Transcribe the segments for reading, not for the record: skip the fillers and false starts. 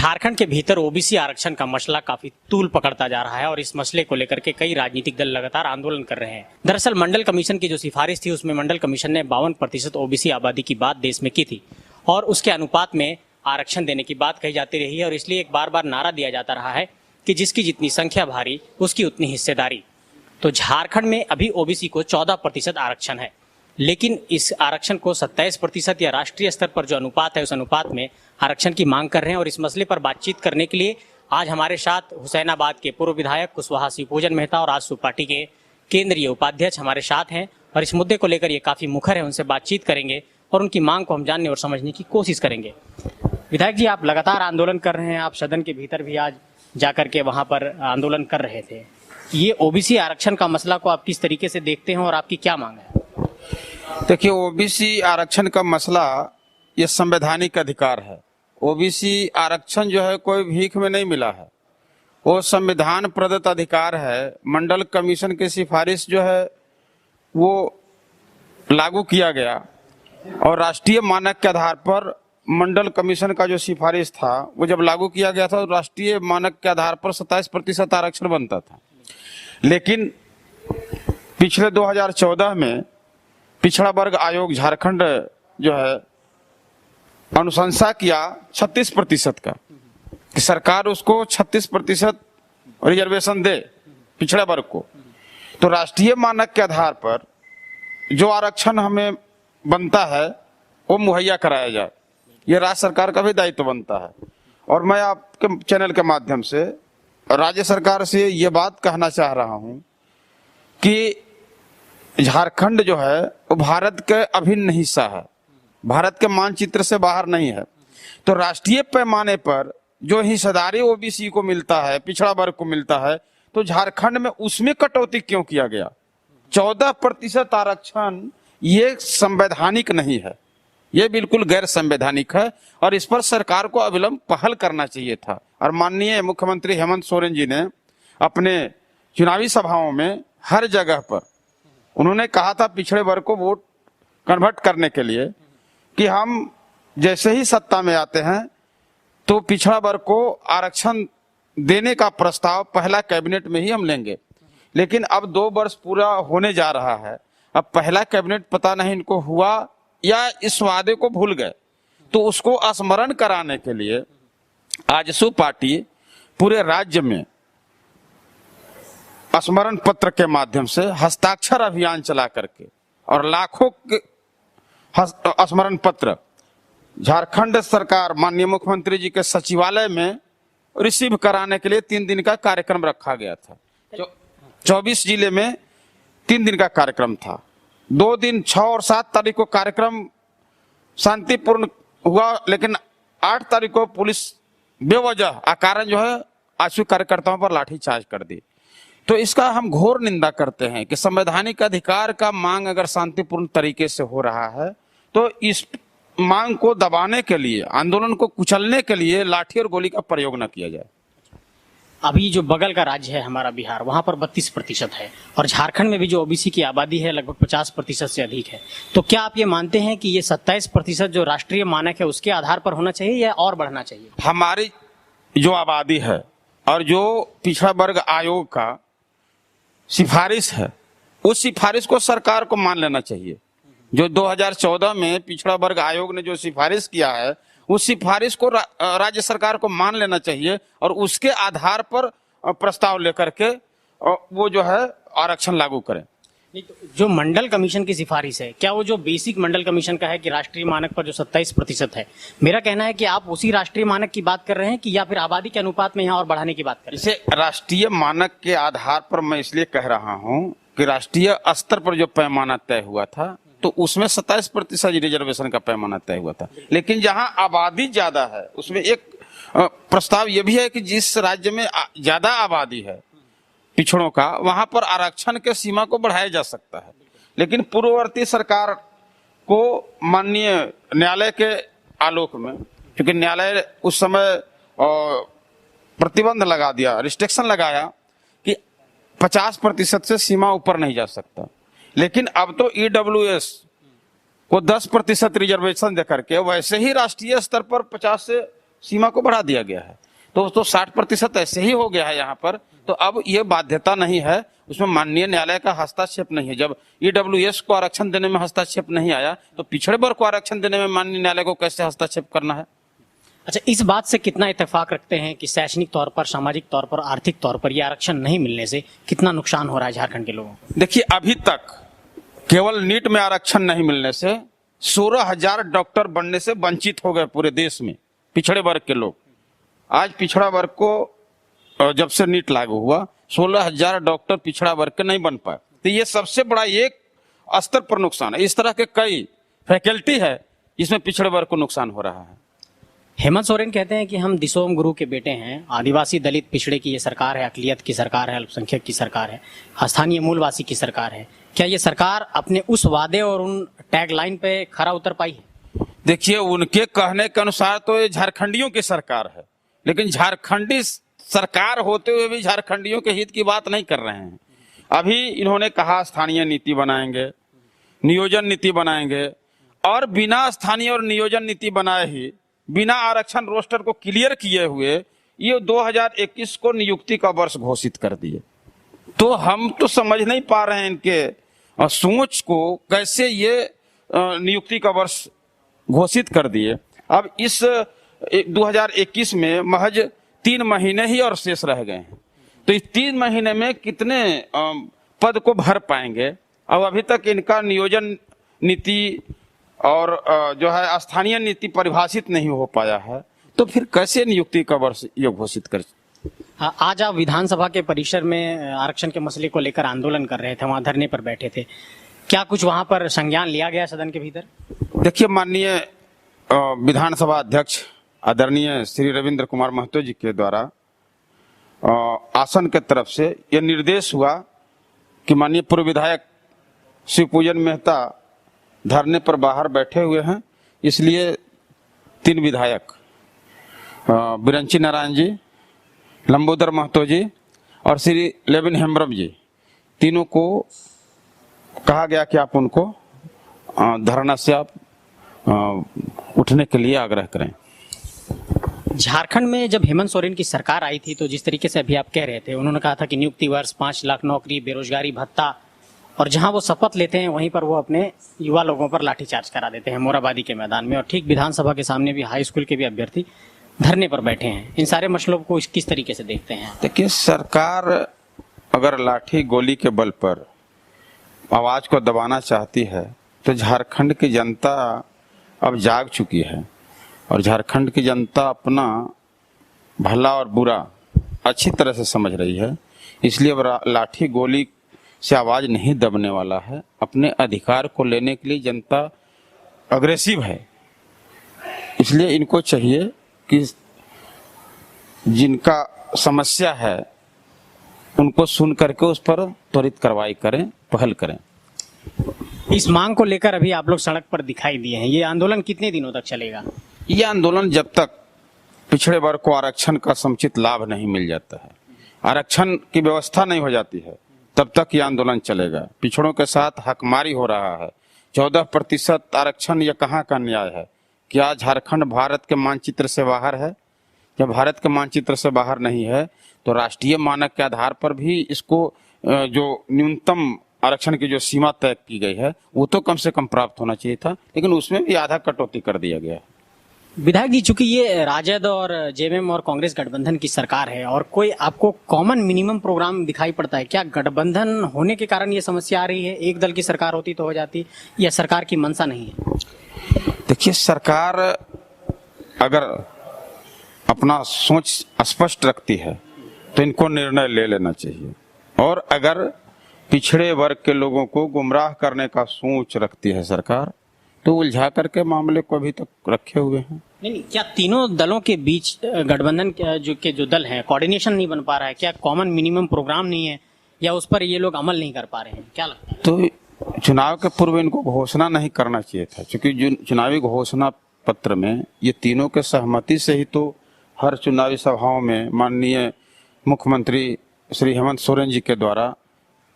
झारखंड के भीतर ओबीसी आरक्षण का मसला काफी तूल पकड़ता जा रहा है और इस मसले को लेकर के कई राजनीतिक दल लगातार आंदोलन कर रहे हैं। दरअसल मंडल कमीशन की जो सिफारिश थी उसमें मंडल कमीशन ने 52% ओबीसी आबादी की बात देश में की थी और उसके अनुपात में आरक्षण देने की बात कही जाती रही है और इसलिए एक बार बार नारा दिया जाता रहा है कि जिसकी जितनी संख्या भारी उसकी उतनी हिस्सेदारी। तो झारखंड में अभी ओबीसी को 14% आरक्षण है, लेकिन इस आरक्षण को 27% या राष्ट्रीय स्तर पर जो अनुपात है उस अनुपात में आरक्षण की मांग कर रहे हैं। और इस मसले पर बातचीत करने के लिए आज हमारे साथ हुसैनाबाद के पूर्व विधायक कुशवाहा शिवपूजन मेहता और आजसू पार्टी के केंद्रीय उपाध्यक्ष हमारे साथ हैं और इस मुद्दे को लेकर ये काफी मुखर है, उनसे बातचीत करेंगे और उनकी मांग को हम जानने और समझने की कोशिश करेंगे। विधायक जी, आप लगातार आंदोलन कर रहे हैं, आप सदन के भीतर भी आज जाकर के वहां पर आंदोलन कर रहे थे। ये ओबीसी आरक्षण का मसला को आप किस तरीके से देखते हैं और आपकी क्या मांग है? देखिए, ओबीसी आरक्षण का मसला ये संवैधानिक अधिकार है। ओबीसी आरक्षण जो है कोई भीख में नहीं मिला है, वो संविधान प्रदत्त अधिकार है। मंडल कमीशन की सिफारिश जो है वो लागू किया गया और राष्ट्रीय मानक के आधार पर मंडल कमीशन का जो सिफारिश था वो जब लागू किया गया था तो राष्ट्रीय मानक के आधार पर 27% आरक्षण बनता था। लेकिन पिछले 2014 में पिछड़ा वर्ग आयोग झारखंड जो है अनुशंसा किया 36% का कि सरकार उसको 36% रिजर्वेशन दे पिछड़ा वर्ग को। तो राष्ट्रीय मानक के आधार पर जो आरक्षण हमें बनता है वो मुहैया कराया जाए, ये राज्य सरकार का भी दायित्व बनता है। और मैं आपके चैनल के माध्यम से राज्य सरकार से ये बात कहना चाह रहा हूं कि झारखंड जो है वो भारत के अभिन्न हिस्सा है, भारत के मानचित्र से बाहर नहीं है। तो राष्ट्रीय पैमाने पर जो हिस्सेदारी ओबीसी को मिलता है, पिछड़ा वर्ग को मिलता है, तो झारखंड में उसमें कटौती क्यों किया गया? 14% आरक्षण ये संवैधानिक नहीं है, ये बिल्कुल गैर संवैधानिक है और इस पर सरकार को अविलंब पहल करना चाहिए था। और माननीय मुख्यमंत्री हेमंत सोरेन जी ने अपने चुनावी सभाओं में हर जगह पर उन्होंने कहा था पिछड़े वर्ग को वोट कन्वर्ट करने के लिए कि हम जैसे ही सत्ता में आते हैं तो पिछड़ा वर्ग को आरक्षण देने का प्रस्ताव पहला कैबिनेट में ही हम लेंगे। लेकिन अब 2 वर्ष पूरा होने जा रहा है, अब पहला कैबिनेट पता नहीं इनको हुआ या इस वादे को भूल गए। तो उसको स्मरण कराने के लिए आजसू पार्टी पूरे राज्य में स्मरण पत्र के माध्यम से हस्ताक्षर अभियान चला करके और लाखों के स्मरण पत्र झारखंड सरकार माननीय मुख्यमंत्री जी के सचिवालय में रिसीव कराने के लिए 3 दिन का कार्यक्रम रखा गया था। 24 जिले में 3 दिन का कार्यक्रम था। 2 दिन 6 और 7 तारीख को कार्यक्रम शांतिपूर्ण हुआ, लेकिन 8 तारीख को पुलिस बेवजह अकारण जो है आजसू कार्यकर्ताओं पर लाठीचार्ज कर दी। तो इसका हम घोर निंदा करते हैं कि संवैधानिक अधिकार का मांग अगर शांतिपूर्ण तरीके से हो रहा है तो इस मांग को दबाने के लिए, आंदोलन को कुचलने के लिए लाठी और गोली का प्रयोग न किया जाए। अभी जो बगल का राज्य है हमारा बिहार, वहां पर 32% है और झारखंड में भी जो ओबीसी की आबादी है लगभग 50% से अधिक है। तो क्या आप ये मानते हैं कि ये 27% जो राष्ट्रीय मानक है उसके आधार पर होना चाहिए या और बढ़ना चाहिए? हमारी जो आबादी है और जो पिछड़ा वर्ग आयोग का सिफारिश है उस सिफारिश को सरकार को मान लेना चाहिए। जो 2014 में पिछड़ा वर्ग आयोग ने जो सिफारिश किया है उस सिफारिश को राज्य सरकार को मान लेना चाहिए और उसके आधार पर प्रस्ताव लेकर के वो जो है आरक्षण लागू करें। नहीं, तो जो मंडल कमीशन की सिफारिश है, क्या वो जो बेसिक मंडल कमीशन का है कि राष्ट्रीय मानक पर जो 27% है, मेरा कहना है कि आप उसी राष्ट्रीय मानक की बात कर रहे हैं कि या फिर आबादी के अनुपात में यहाँ और बढ़ाने की बात कर रहे हैं? इसे राष्ट्रीय मानक के आधार पर मैं इसलिए कह रहा हूँ कि राष्ट्रीय स्तर पर जो पैमाना तय हुआ था तो उसमें 27% रिजर्वेशन का पैमाना तय हुआ था। लेकिन जहां आबादी ज्यादा है उसमें एक प्रस्ताव यह भी है कि जिस राज्य में ज्यादा आबादी है पिछड़ों का, वहां पर आरक्षण के सीमा को बढ़ाया जा सकता है। लेकिन पूर्ववर्ती सरकार को माननीय न्यायालय के आलोक में, क्योंकि न्यायालय उस समय प्रतिबंध लगा दिया, रिस्ट्रिक्शन लगाया कि 50% से सीमा ऊपर नहीं जा सकता। लेकिन अब तो ईडब्ल्यूएस को 10% रिजर्वेशन देकर के वैसे ही राष्ट्रीय स्तर पर 50 से सीमा को बढ़ा दिया गया है। तो 60% ऐसे ही हो गया है यहाँ पर। तो अब ये बाध्यता नहीं है, उसमें माननीय न्यायालय का हस्तक्षेप नहीं है। जब ईडब्ल्यूएस को आरक्षण देने में हस्तक्षेप नहीं आया तो पिछड़े वर्ग को आरक्षण देने में माननीय न्यायालय को कैसे हस्तक्षेप करना है? अच्छा, इस बात से कितना इत्तेफाक रखते हैं कि शैक्षणिक तौर पर, सामाजिक तौर पर, आर्थिक तौर पर ये आरक्षण नहीं मिलने से कितना नुकसान हो रहा है झारखंड के लोगों को? देखिए, अभी तक केवल नीट में आरक्षण नहीं मिलने से 16,000 डॉक्टर बनने से वंचित हो गए पूरे देश में पिछड़े वर्ग के लोग। आज पिछड़ा वर्ग को जब से नीट लागू हुआ 16,000 डॉक्टर पिछड़ा वर्ग के नहीं बन पाए। तो ये सबसे बड़ा एक स्तर पर नुकसान है। इस तरह के कई फैकल्टी है जिसमें पिछड़े वर्ग को नुकसान हो रहा है। हेमंत सोरेन कहते हैं कि हम दिसोम गुरु के बेटे हैं, आदिवासी दलित पिछड़े की ये सरकार है, अकलियत की सरकार है, अल्पसंख्यक की सरकार है, स्थानीय मूलवासी की सरकार है। क्या ये सरकार अपने उस वादे और उन टैगलाइन पे खरा उतर पाई है? देखिए, उनके कहने के अनुसार तो ये झारखंडियों की सरकार है, लेकिन झारखंडी सरकार होते हुए भी झारखंडियों के हित की बात नहीं कर रहे हैं। अभी इन्होंने कहा स्थानीय नीति बनाएंगे, नियोजन नीति बनाएंगे, और बिना स्थानीय और नियोजन नीति बनाए ही, बिना आरक्षण रोस्टर को क्लियर किए हुए ये 2021 को नियुक्ति का वर्ष घोषित कर दिए। तो हम तो समझ नहीं पा रहे हैं इनके सोच को, कैसे ये नियुक्ति का वर्ष घोषित कर दिए। अब इस 2021 में महज 3 महीने ही और शेष रह गए हैं। तो इस 3 महीने में कितने पद को भर पाएंगे? अब अभी तक इनका नियोजन नीति और जो है स्थानीय नीति परिभाषित नहीं हो पाया है, तो फिर कैसे नियुक्ति का वर्ष ये घोषित कर? आज आप विधानसभा के परिसर में आरक्षण के मसले को लेकर आंदोलन कर रहे थे, वहां धरने पर बैठे थे, क्या कुछ वहां पर संज्ञान लिया गया सदन के भीतर? देखिए, माननीय विधानसभा अध्यक्ष आदरणीय श्री रविंद्र कुमार महतो जी के द्वारा आसन के तरफ से यह निर्देश हुआ कि माननीय पूर्व विधायक शिवपूजन मेहता धरने पर बाहर बैठे हुए हैं, इसलिए 3 विधायक बिरंची नारायण जी, लंबोदर महतो जी और श्री लेविन हेम्ब्रम जी, तीनों को कहा गया कि आप उनको धरना से आप उठने के लिए आग्रह करें। झारखंड में जब हेमंत सोरेन की सरकार आई थी तो जिस तरीके से अभी आप कह रहे थे, उन्होंने कहा था कि नियुक्ति वर्ष, 5 लाख नौकरी, बेरोजगारी भत्ता, और जहां वो शपथ लेते हैं वहीं पर वो अपने युवा लोगों पर लाठीचार्ज करा देते हैं मोराबादी के मैदान में, और ठीक विधानसभा के सामने भी हाई स्कूल के भी अभ्यर्थी धरने पर बैठे हैं। इन सारे मसलों को किस तरीके से देखते हैं? देखिए, सरकार अगर लाठी गोली के बल पर आवाज को दबाना चाहती है तो झारखंड की जनता अब जाग चुकी है, और झारखंड की जनता अपना भला और बुरा अच्छी तरह से समझ रही है। इसलिए अब लाठी गोली से आवाज नहीं दबने वाला है। अपने अधिकार को लेने के लिए जनता अग्रेसिव है, इसलिए इनको चाहिए कि जिनका समस्या है उनको सुन करके उस पर त्वरित कार्रवाई करें, पहल करें। इस मांग को लेकर अभी आप लोग सड़क पर दिखाई दिए हैं, ये आंदोलन कितने दिनों तक चलेगा? ये आंदोलन जब तक पिछड़े वर्ग को आरक्षण का समुचित लाभ नहीं मिल जाता है, आरक्षण की व्यवस्था नहीं हो जाती है, तब तक ये आंदोलन चलेगा। पिछड़ों के साथ हकमारी हो रहा है। 14% आरक्षण ये कहाँ का न्याय है? क्या झारखंड भारत के मानचित्र से बाहर है? जब भारत के मानचित्र से बाहर नहीं है तो राष्ट्रीय मानक के आधार पर भी इसको जो न्यूनतम आरक्षण की जो सीमा तय की गई है वो तो कम से कम प्राप्त होना चाहिए था, लेकिन उसमें भी आधा कटौती कर दिया गया है। विधायक जी, चूंकि ये राजद और जेएमएम और कांग्रेस गठबंधन की सरकार है और कोई आपको कॉमन मिनिमम प्रोग्राम दिखाई पड़ता है, क्या गठबंधन होने के कारण ये समस्या आ रही है? एक दल की सरकार होती तो हो जाती, या सरकार की मंशा नहीं है? देखिए, सरकार अगर अपना सोच स्पष्ट रखती है तो इनको निर्णय ले लेना चाहिए, और अगर पिछड़े वर्ग के लोगों को गुमराह करने का सोच रखती है सरकार तो उलझा करके मामले को अभी तक रखे हुए हैं। नहीं, क्या तीनों दलों के बीच गठबंधन के जो दल हैं कोऑर्डिनेशन नहीं बन पा रहा है? क्या कॉमन मिनिमम प्रोग्राम नहीं है, या उस पर ये लोग अमल नहीं कर पा रहे हैं? क्या लगता है? तो चुनाव के पूर्व इनको घोषणा नहीं करना चाहिए था, क्योंकि चुनावी घोषणा पत्र में ये तीनों के सहमति से ही तो हर चुनावी सभाओं में माननीय मुख्यमंत्री श्री हेमंत सोरेन जी के द्वारा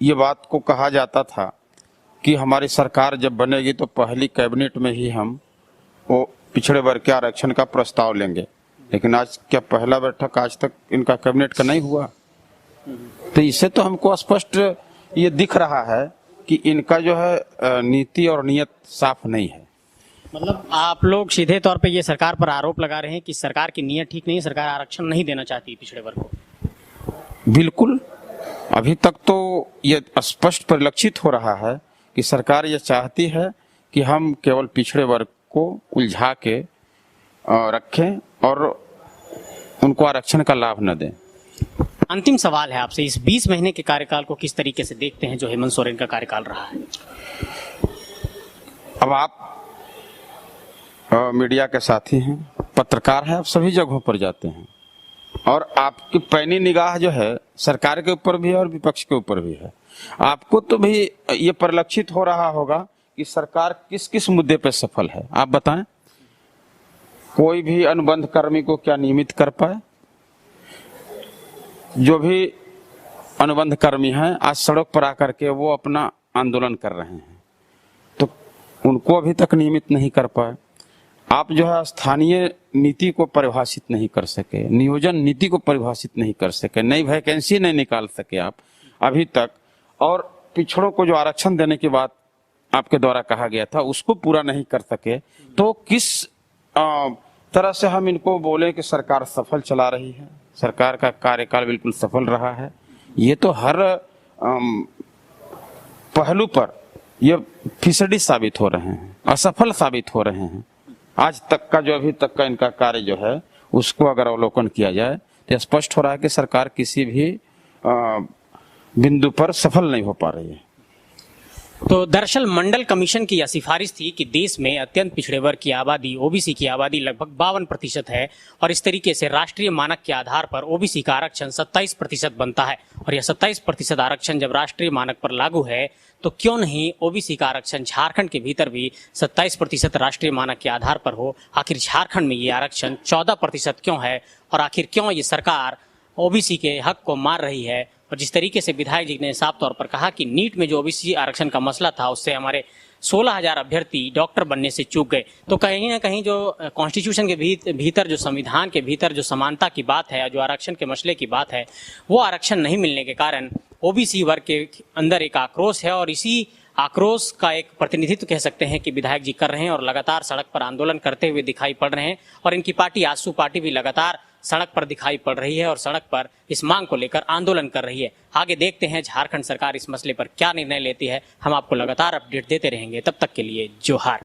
ये बात को कहा जाता था कि हमारी सरकार जब बनेगी तो पहली कैबिनेट में ही हम वो पिछड़े वर्ग के आरक्षण का प्रस्ताव लेंगे। लेकिन आज क्या पहला बैठक आज तक इनका कैबिनेट का नहीं हुआ। तो इससे तो हमको स्पष्ट ये दिख रहा है कि इनका जो है नीति और नियत साफ नहीं है। मतलब आप लोग सीधे तौर पे ये सरकार पर आरोप लगा रहे हैं कि सरकार की नीयत ठीक नहीं है, सरकार आरक्षण नहीं देना चाहती पिछड़े वर्ग को। बिल्कुल, अभी तक तो ये स्पष्ट परिलक्षित हो रहा है कि सरकार ये चाहती है कि हम केवल पिछड़े वर्ग को उलझा के रखें और उनको आरक्षण का लाभ न दें। अंतिम सवाल है आपसे, इस 20 महीने के कार्यकाल को किस तरीके से देखते हैं जो हेमंत सोरेन का कार्यकाल रहा है? अब आप मीडिया के साथी हैं, पत्रकार हैं, आप सभी जगहों पर जाते हैं और आपकी पैनी निगाह जो है सरकार के ऊपर भी है और विपक्ष के ऊपर भी है। आपको तो भी ये परिलक्षित हो रहा होगा कि सरकार किस किस मुद्दे पर सफल है। आप बताएं, कोई भी अनुबंध कर्मी को क्या नियमित कर पाए? जो भी अनुबंध कर्मी हैं आज सड़क पर आकर के वो अपना आंदोलन कर रहे हैं, तो उनको अभी तक नियमित नहीं कर पाए। आप जो है स्थानीय नीति को परिभाषित नहीं कर सके, नियोजन नीति को परिभाषित नहीं कर सके, नई वैकेंसी नहीं निकाल सके आप अभी तक, और पिछड़ों को जो आरक्षण देने की बात आपके द्वारा कहा गया था उसको पूरा नहीं कर सके, तो किस तरह से हम इनको बोले कि सरकार सफल चला रही है, सरकार का कार्यकाल बिल्कुल सफल रहा है? ये तो हर पहलू पर ये फिसडी साबित हो रहे हैं, असफल साबित हो रहे हैं। आज तक का जो अभी तक का इनका कार्य जो है उसको अगर अवलोकन किया जाए तो स्पष्ट हो रहा है कि सरकार किसी भी बिंदु पर सफल नहीं हो पा रही है। तो दरअसल मंडल कमीशन की यह सिफारिश थी कि देश में अत्यंत पिछड़े वर्ग की आबादी, ओबीसी की आबादी लगभग 52% है और इस तरीके से राष्ट्रीय मानक के आधार पर ओबीसी का आरक्षण 27% बनता है और यह 27% आरक्षण जब राष्ट्रीय मानक पर लागू है तो क्यों नहीं ओबीसी का आरक्षण झारखंड के भीतर भी 27% राष्ट्रीय मानक के आधार पर हो? आखिर झारखंड में ये आरक्षण 14% क्यों है और आखिर क्यों ये सरकार ओबीसी के हक को मार रही है? और जिस तरीके से विधायक जी ने साफ तौर पर कहा कि नीट में जो ओबीसी आरक्षण का मसला था उससे हमारे 16,000 अभ्यर्थी डॉक्टर बनने से चूक गए, तो कहीं ना कहीं जो कॉन्स्टिट्यूशन के भीतर जो संविधान के भीतर जो समानता की बात है, जो आरक्षण के मसले की बात है, वो आरक्षण नहीं मिलने के कारण ओबीसी वर्ग के अंदर एक आक्रोश है और इसी आक्रोश का एक प्रतिनिधित्व कह सकते हैं कि विधायक जी कर रहे हैं और लगातार सड़क पर आंदोलन करते हुए दिखाई पड़ रहे हैं और इनकी पार्टी आजसू पार्टी भी लगातार सड़क पर दिखाई पड़ रही है और सड़क पर इस मांग को लेकर आंदोलन कर रही है। आगे देखते हैं झारखंड सरकार इस मसले पर क्या निर्णय लेती है। हम आपको लगातार अपडेट देते रहेंगे। तब तक के लिए जोहार।